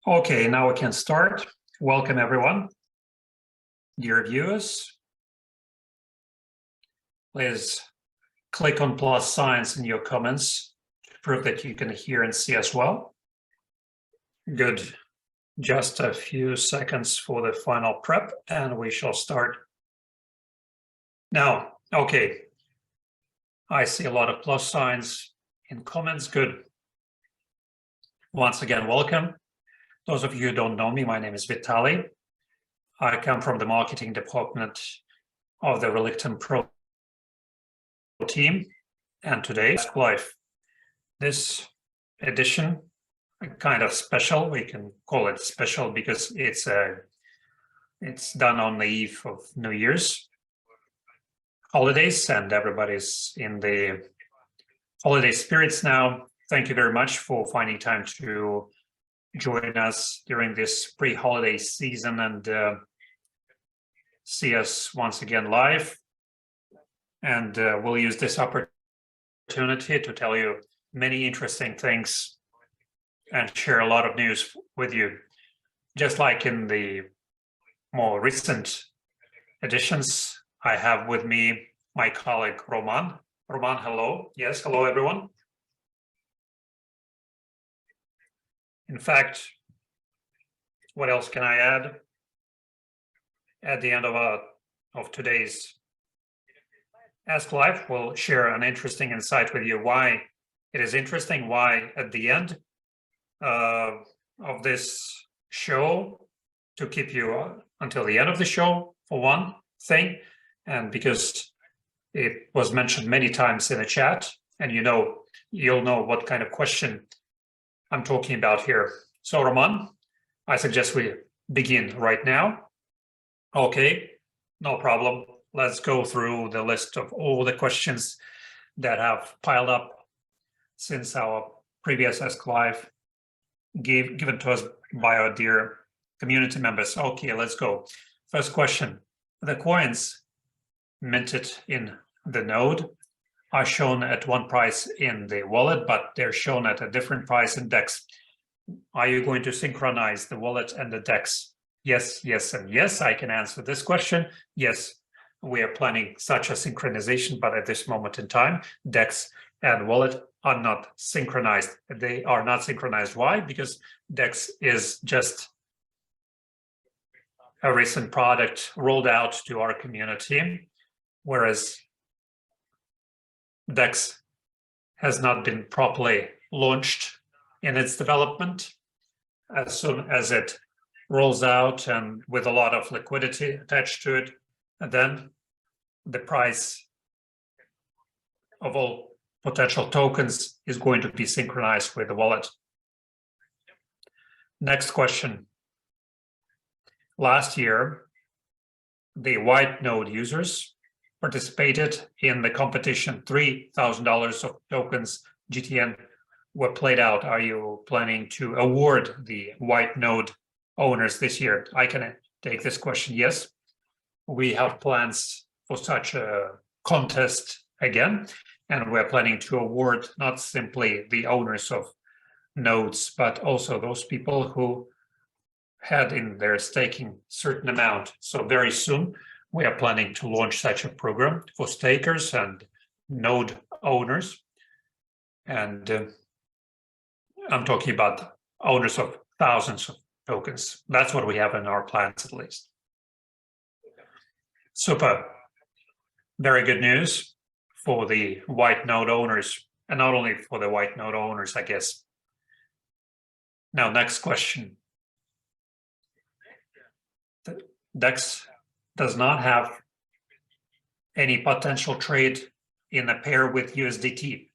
Okay, now we can start. Welcome, everyone. Dear viewers, please click on plus signs in your comments to prove that you can hear and see as well. Good. Just a few seconds for the final prep, and we shall start now. Okay. I see a lot of plus signs in comments. Good. Once again, welcome. Those of you who don't know me, my name is Vitaly. I come from the marketing department of the Relictum Pro team, and today, Life. This edition, kind of special. We can call it special because it's done on the eve of New Year's holidays, and everybody's in the holiday spirits now. Thank you very much for finding time to join us during this pre-holiday season and see us once again live. And we'll use this opportunity to tell you many interesting things and share a lot of news with you. Just like in the more recent editions, I have with me my colleague Roman. Roman, hello. Yes, hello everyone. In fact, what else can I add? At the end of today's Ask Live, we'll share an interesting insight with you why it is interesting, why at the end of this show, to keep you until the end of the show, for one thing, and because it was mentioned many times in the chat, and you'll know what kind of question I'm talking about here. So, Roman, I suggest we begin right now. Okay, no problem. Let's go through the list of all the questions that have piled up since our previous Ask Live given to us by our dear community members. Okay, let's go. First question. The coins minted in the node are shown at one price in the wallet, but they're shown at a different price in DEX. Are you going to synchronize the wallet and the DEX? Yes, yes, and yes. I can answer this question. Yes, we are planning such a synchronization, but at this moment in time, DEX and wallet are not synchronized. They are not synchronized. Why? Because DEX is just a recent product rolled out to our community, whereas DEX has not been properly launched in its development. As soon as it rolls out and with a lot of liquidity attached to it, and then the price of all potential tokens is going to be synchronized with the wallet. Next question. Last year, the white node users participated in the competition. $3,000 of tokens GTN were played out. Are you planning to award the white node owners this year? I can take this question. Yes, we have plans for such a contest again, and we're planning to award not simply the owners of nodes, but also those people who had in their staking certain amount. So very soon, we are planning to launch such a program for stakers and node owners. And I'm talking about owners of thousands of tokens. That's what we have in our plans, at least. Super. Very good news for the white node owners, and not only for the white node owners, I guess. Now, next question. The DEX does not have any potential trade in a pair with USDT,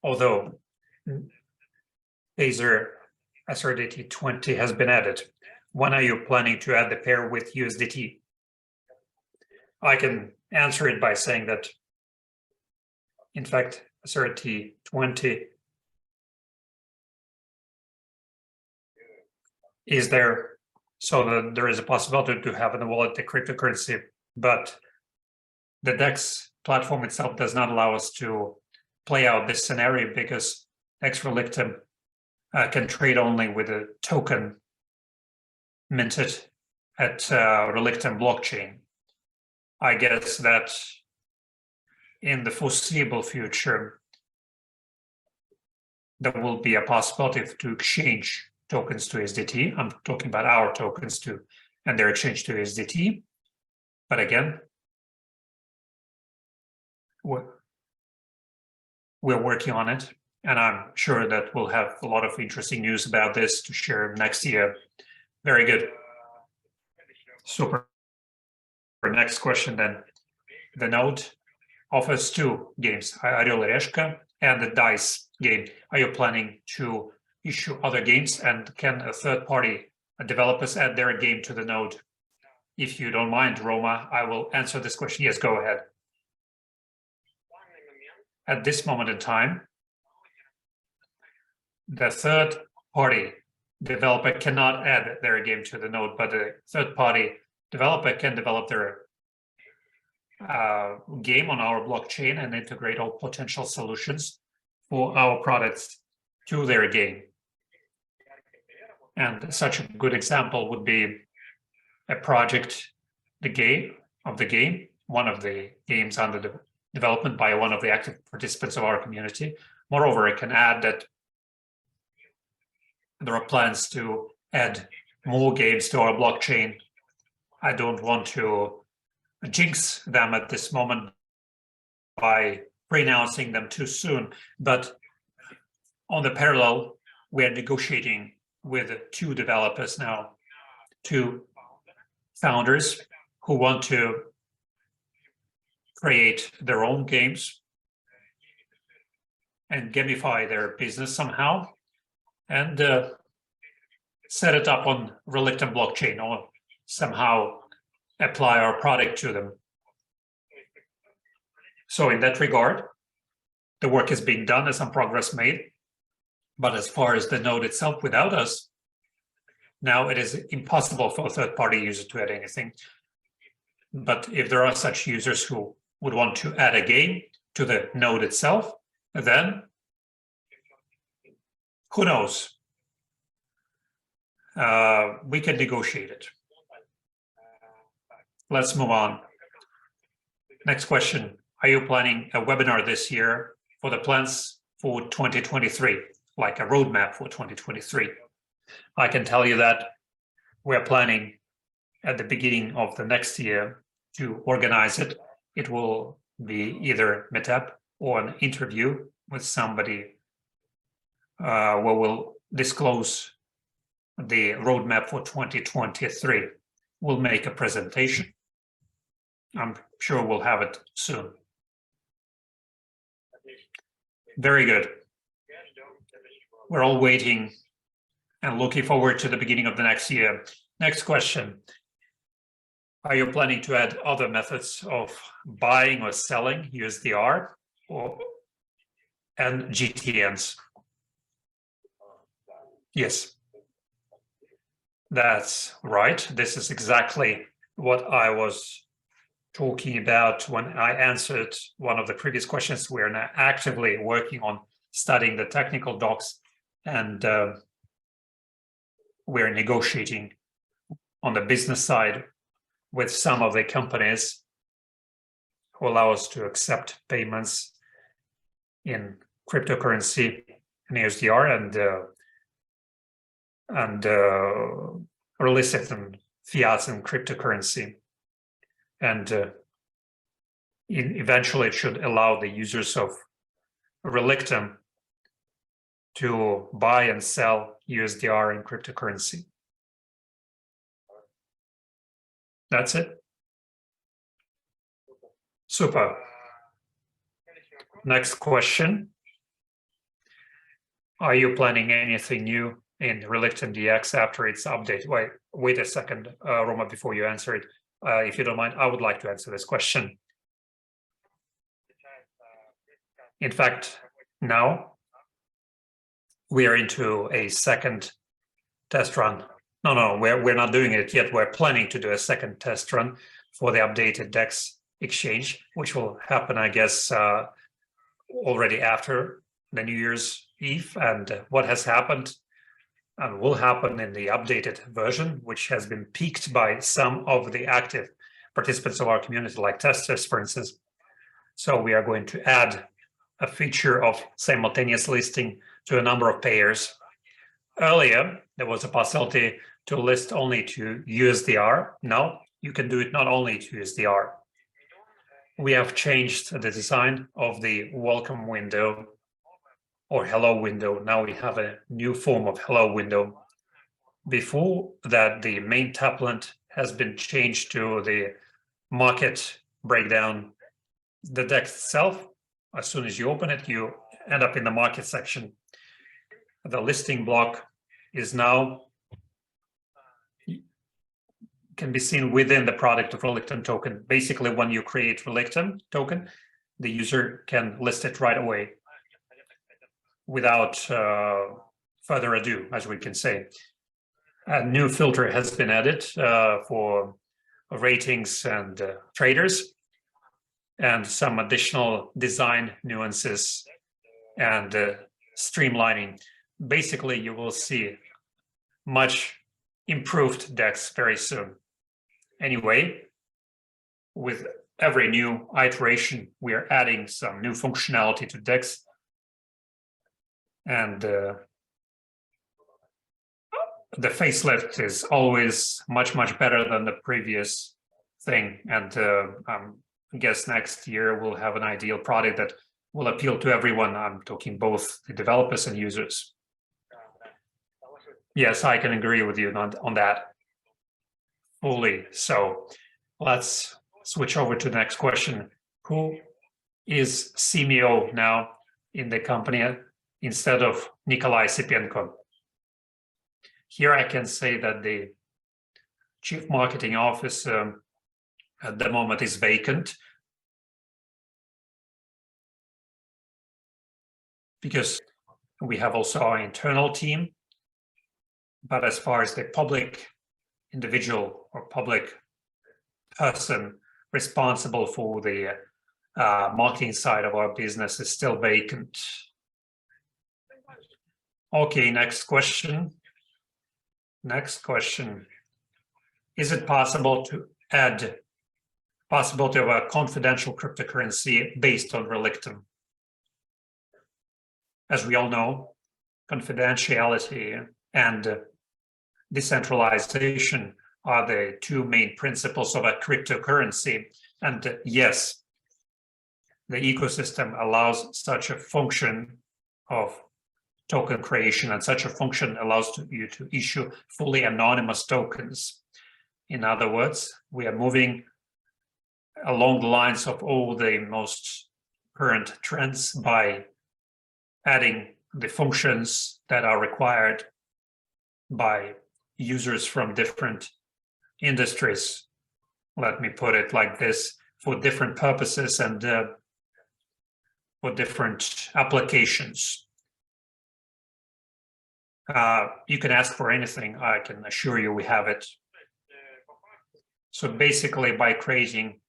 although Aether SRDT20 has been added. When are you planning to add the pair with USDT? I can answer it by saying that, in fact, SRT20 is there so that there is a possibility to have in the wallet the cryptocurrency, but the DEX platform itself does not allow us to play out this scenario because DEX Relictum can trade only with a token minted at Relictum blockchain. I guess that in the foreseeable future, there will be a possibility to exchange tokens to USDT. I'm talking about our tokens too, and their exchange to USDT. But again, we're working on it, and I'm sure that we'll have a lot of interesting news about this to share next year. Very good. Super. Next question then. The node offers two games, Orel Reshka and the Dice game. Are you planning to issue other games, and can a third-party developers add their game to the node? If you don't mind, Roma, I will answer this question. Yes, go ahead. At this moment in time, the third-party developer cannot add their game to the node, but the third-party developer can develop their game on our blockchain and integrate all potential solutions for our products to their game. And such a good example would be a project, one of the games under development by one of the active participants of our community. Moreover, I can add that there are plans to add more games to our blockchain. I don't want to jinx them at this moment by pre-announcing them too soon, but on the parallel, we are negotiating with two developers now, two founders who want to create their own games and gamify their business somehow and set it up on Relictum blockchain or somehow apply our product to them. So in that regard, the work is being done and some progress made. But as far as the node itself, without us, now it is impossible for a third-party user to add anything. But if there are such users who would want to add a game to the node itself, then who knows? We can negotiate it. Let's move on. Next question. Are you planning a webinar this year for the plans for 2023, like a roadmap for 2023? I can tell you that we're planning at the beginning of the next year to organize it. It will be either a meetup or an interview with somebody where we'll disclose the roadmap for 2023. We'll make a presentation. I'm sure we'll have it soon. Very good. We're all waiting and looking forward to the beginning of the next year. Next question. Are you planning to add other methods of buying or selling USDR and GTNs? Yes, that's right. This is exactly what I was talking about when I answered one of the previous questions. We're now actively working on studying the technical docs, and we're negotiating on the business side with some of the companies who allow us to accept payments in cryptocurrency and USDR and release it in fiat and cryptocurrency. And eventually it should allow the users of Relictum to buy and sell USDR and cryptocurrency. That's it. Super. Next question. Are you planning anything new in Relictum DX after its update? Wait a second, Roma, before you answer it. If you don't mind, I would like to answer this question. In fact, now we are into a second test run. No, we're not doing it yet. We're planning to do a second test run for the updated DEX exchange, which will happen, I guess, already after the New Year's Eve. And what has happened and will happen in the updated version, which has been peaked by some of the active participants of our community, like testers, for instance. So we are going to add a feature of simultaneous listing to a number of pairs. Earlier, there was a possibility to list only to USDR. Now you can do it not only to USDR. We have changed the design of the welcome window or hello window. Now we have a new form of hello window. Before that, the main tablet has been changed to the market breakdown. The DEX itself, as soon as you open it, you end up in the market section. The listing block is now can be seen within the product of Relictum token. Basically, when you create Relictum token, the user can list it right away without further ado, as we can say. A new filter has been added for ratings and traders, and some additional design nuances and streamlining. Basically, you will see much improved DEX very soon. Anyway, with every new iteration, we are adding some new functionality to DEX. And the facelift is always much better than the previous thing. And I guess next year we'll have an ideal product that will appeal to everyone. I'm talking both the developers and users. Yes, I can agree with you on that fully. So let's switch over to the next question. Who is CMO now in the company instead of Nikolai Sipenko? Here I can say that the Chief Marketing Officer at the moment is vacant because we have also our internal team. But as far as the public individual or public person responsible for the marketing side of our business is still vacant. Okay, next question. Next question. Is it possible to add possibility of a confidential cryptocurrency based on Relictum? As we all know, confidentiality and decentralization are the two main principles of a cryptocurrency. And yes, the ecosystem allows such a function of token creation, and such a function allows you to issue fully anonymous tokens. In other words, we are moving along the lines of all the most current trends by adding the functions that are required by users from different industries. Let me put it like this, for different purposes and for different applications. You can ask for anything. I can assure you we have it. So basically, by creating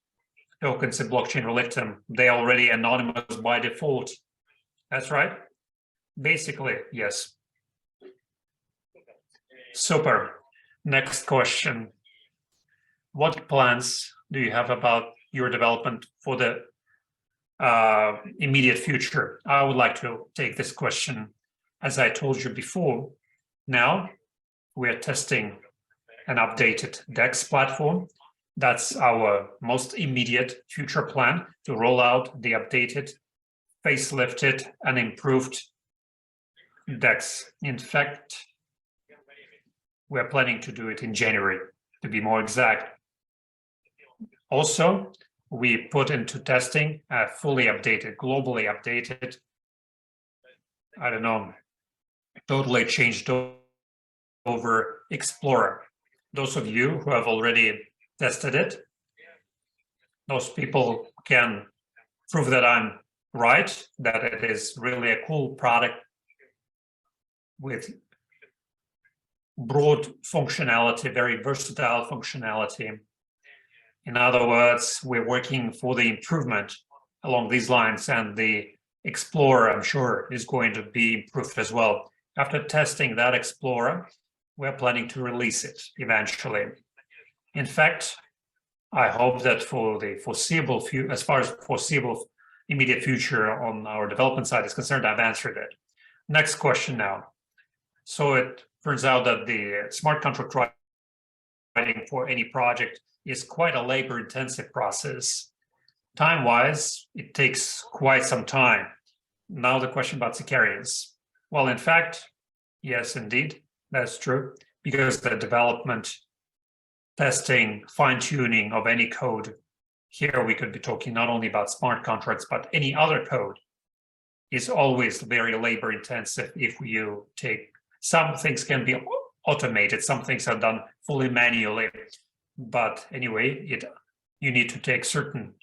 tokens in blockchain Relictum, they're already anonymous by default. That's right. Basically, yes. Super. Next question. What plans do you have about your development for the immediate future? I would like to take this question. As I told you before, now we're testing an updated DEX platform. That's our most immediate future plan, to roll out the updated, facelifted, and improved DEX. In fact, we're planning to do it in January, to be more exact. Also, we put into testing a fully updated, globally updated, I don't know, totally changed over Explorer. Those of you who have already tested it, those people can prove that I'm right, that it is really a cool product with broad functionality, very versatile functionality. In other words, we're working for the improvement along these lines, and the Explorer, I'm sure, is going to be improved as well. After testing that Explorer, we're planning to release it eventually. In fact, I hope that for the foreseeable future, as far as foreseeable immediate future on our development side is concerned, I've answered it. Next question now. So it turns out that the smart contract writing for any project is quite a labor-intensive process. Time-wise, it takes quite some time. Now the question about Sicarians. Well, in fact, yes, indeed, that's true, because the development, testing, fine-tuning of any code, here we could be talking not only about smart contracts, but any other code, is always very labor-intensive. If you take, some things can be automated, some things are done fully manually, but anyway, you need to take certain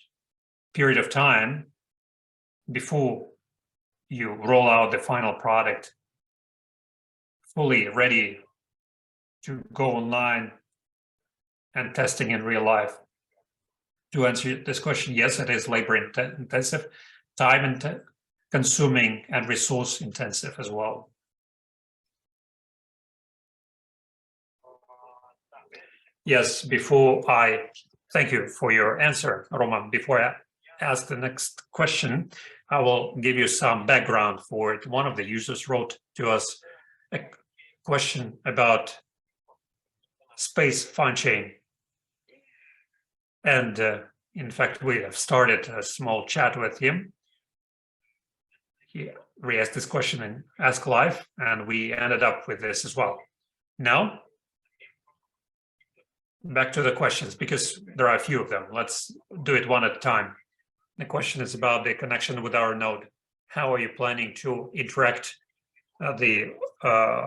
period of time before you roll out the final product fully ready to go online and testing in real life. To answer this question, yes, it is labor intensive, time consuming, and resource intensive as well. Yes, thank you for your answer, Roman. Before I ask the next question, I will give you some background for it. One of the users wrote to us a question about space fine chain. And in fact, we have started a small chat with him. He re-asked this question in Ask Live, and we ended up with this as well. Now, back to the questions, because there are a few of them. Let's do it one at a time. The question is about the connection with our node. How are you planning to interact the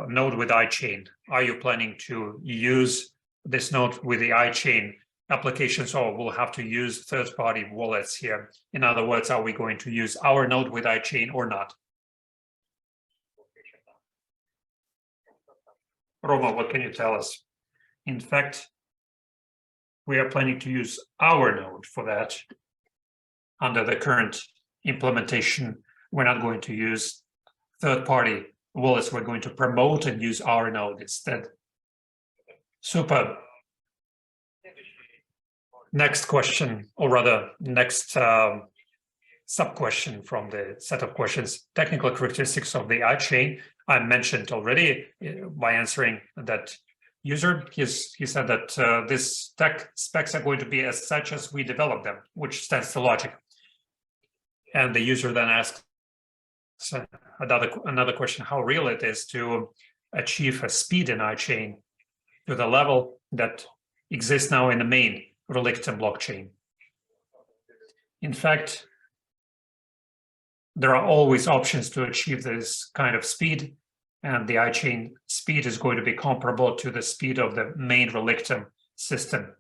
node with iChain? Are you planning to use this node with the iChain applications, or we'll have to use third-party wallets here? In other words, are we going to use our node with iChain or not? Roma, what can you tell us? In fact, we are planning to use our node for that. Under the current implementation, we're not going to use third-party wallets. We're going to promote and use our node instead. Super. Next question, or rather, next sub-question from the set of questions. Technical characteristics of the iChain. I mentioned already by answering that user. He said that this tech specs are going to be as such as we develop them, which stands to logic. And the user then asks another question, how real it is to achieve a speed in iChain to the level that exists now in the main Relictum blockchain. In fact, there are always options to achieve this kind of speed, and the iChain speed is going to be comparable to the speed of the main Relictum system.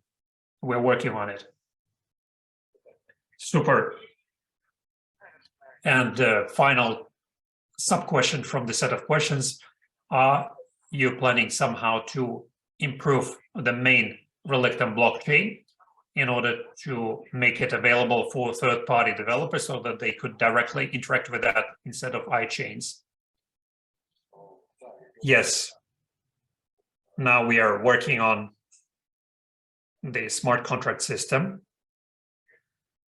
We're working on it. Super. And final sub-question from the set of questions, are you planning somehow to improve the main Relictum blockchain in order to make it available for third-party developers so that they could directly interact with that instead of iChains? Yes. Now we are working on the smart contract system.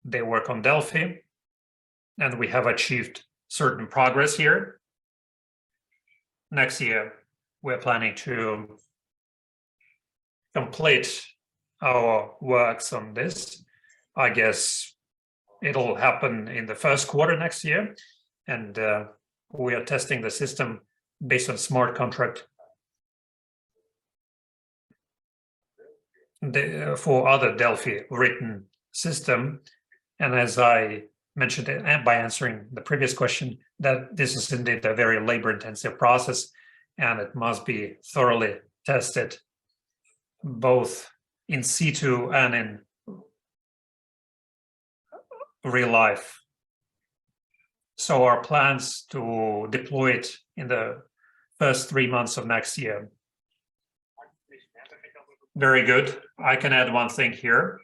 They work on Delphi, and we have achieved certain progress here. Next year, we're planning to complete our works on this. I guess it'll happen in the first quarter next year, and we are testing the system based on smart contract for other Delphi written system. And as I mentioned by answering the previous question, that this is indeed a very labor-intensive process. and it must be thoroughly tested both in situ and in real life. So our plans to deploy it in the first 3 months of next year. Very good. I can add one thing here.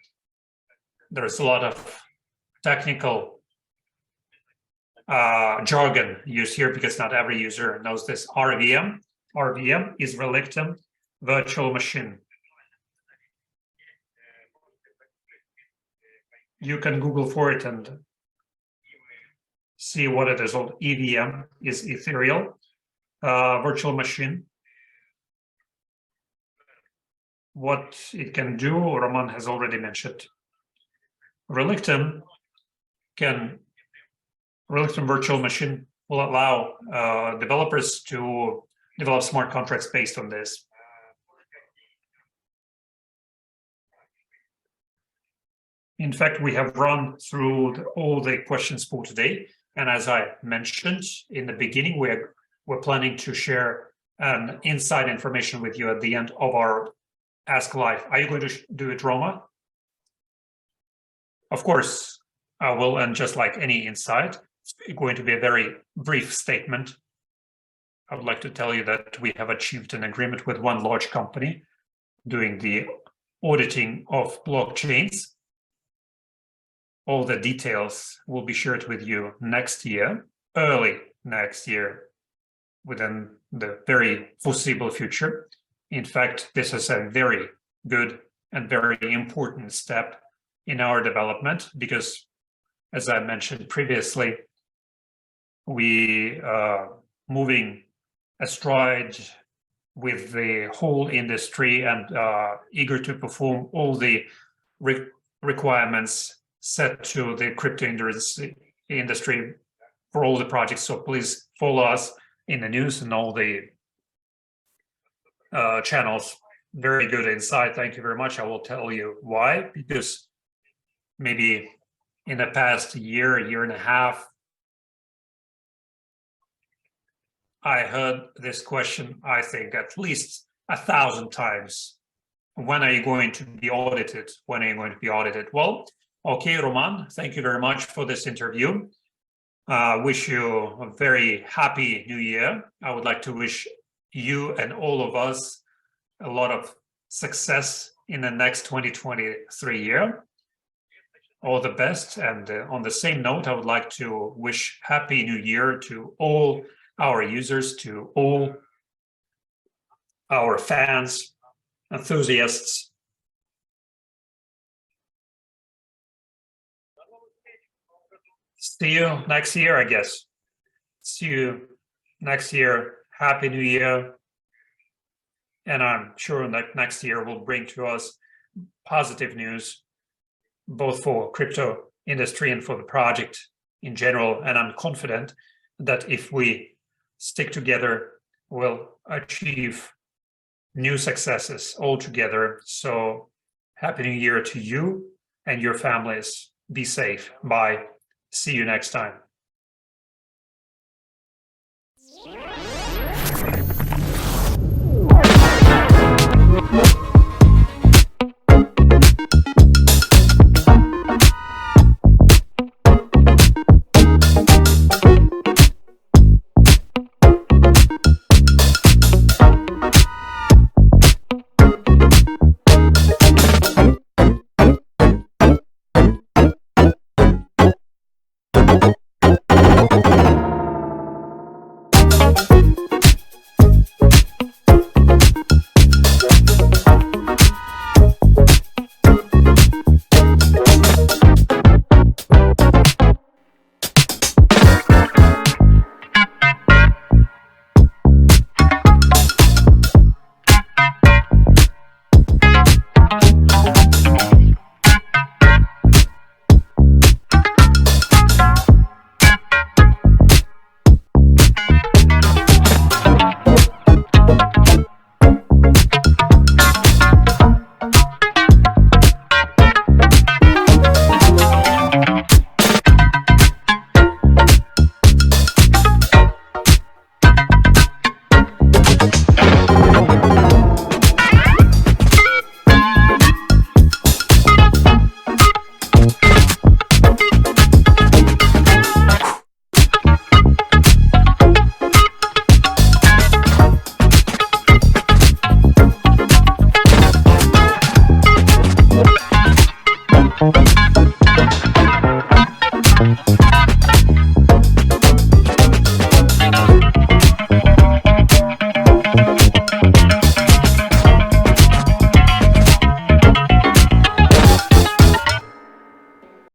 There's a lot of technical jargon used here because not every user knows this. RVM. RVM is Relictum virtual machine. You can Google for it and see what it is. EVM is ethereal virtual machine. What it can do, Roman has already mentioned. Relictum virtual machine will allow developers to develop smart contracts based on this. In fact, we have run through all the questions for today. And as I mentioned in the beginning, we're planning to share an inside information with you at the end of our Ask Live. Are you going to do it, Roma? Of course, I will. And just like any insight, it's going to be a very brief statement. I would like to tell you that we have achieved an agreement with one large company doing the auditing of blockchains. All the details will be shared with you next year, early next year, within the very foreseeable future. In fact, this is a very good and very important step in our development because, as I mentioned previously, we are moving astride with the whole industry and eager to perform all the requirements set to the crypto industry for all the projects. So please follow us in the news and all the channels. Very good insight. Thank you very much. I will tell you why. Because maybe in the past year and a half, I heard this question, I think, at least 1,000 times. When are you going to be audited? When are you going to be audited? Well, okay, Roman, thank you very much for this interview. Wish you a very happy new year. I would like to wish you and all of us a lot of success in the next 2023 year. All the best. And on the same note, I would like to wish happy new year to all our users, to all our fans, enthusiasts. See you next year, I guess. See you next year. Happy New Year. And I'm sure that next year will bring to us positive news, both for crypto industry and for the project in general. And I'm confident that if we stick together, we'll achieve new successes all together. So happy New Year to you and your families. Be safe. Bye. See you next time.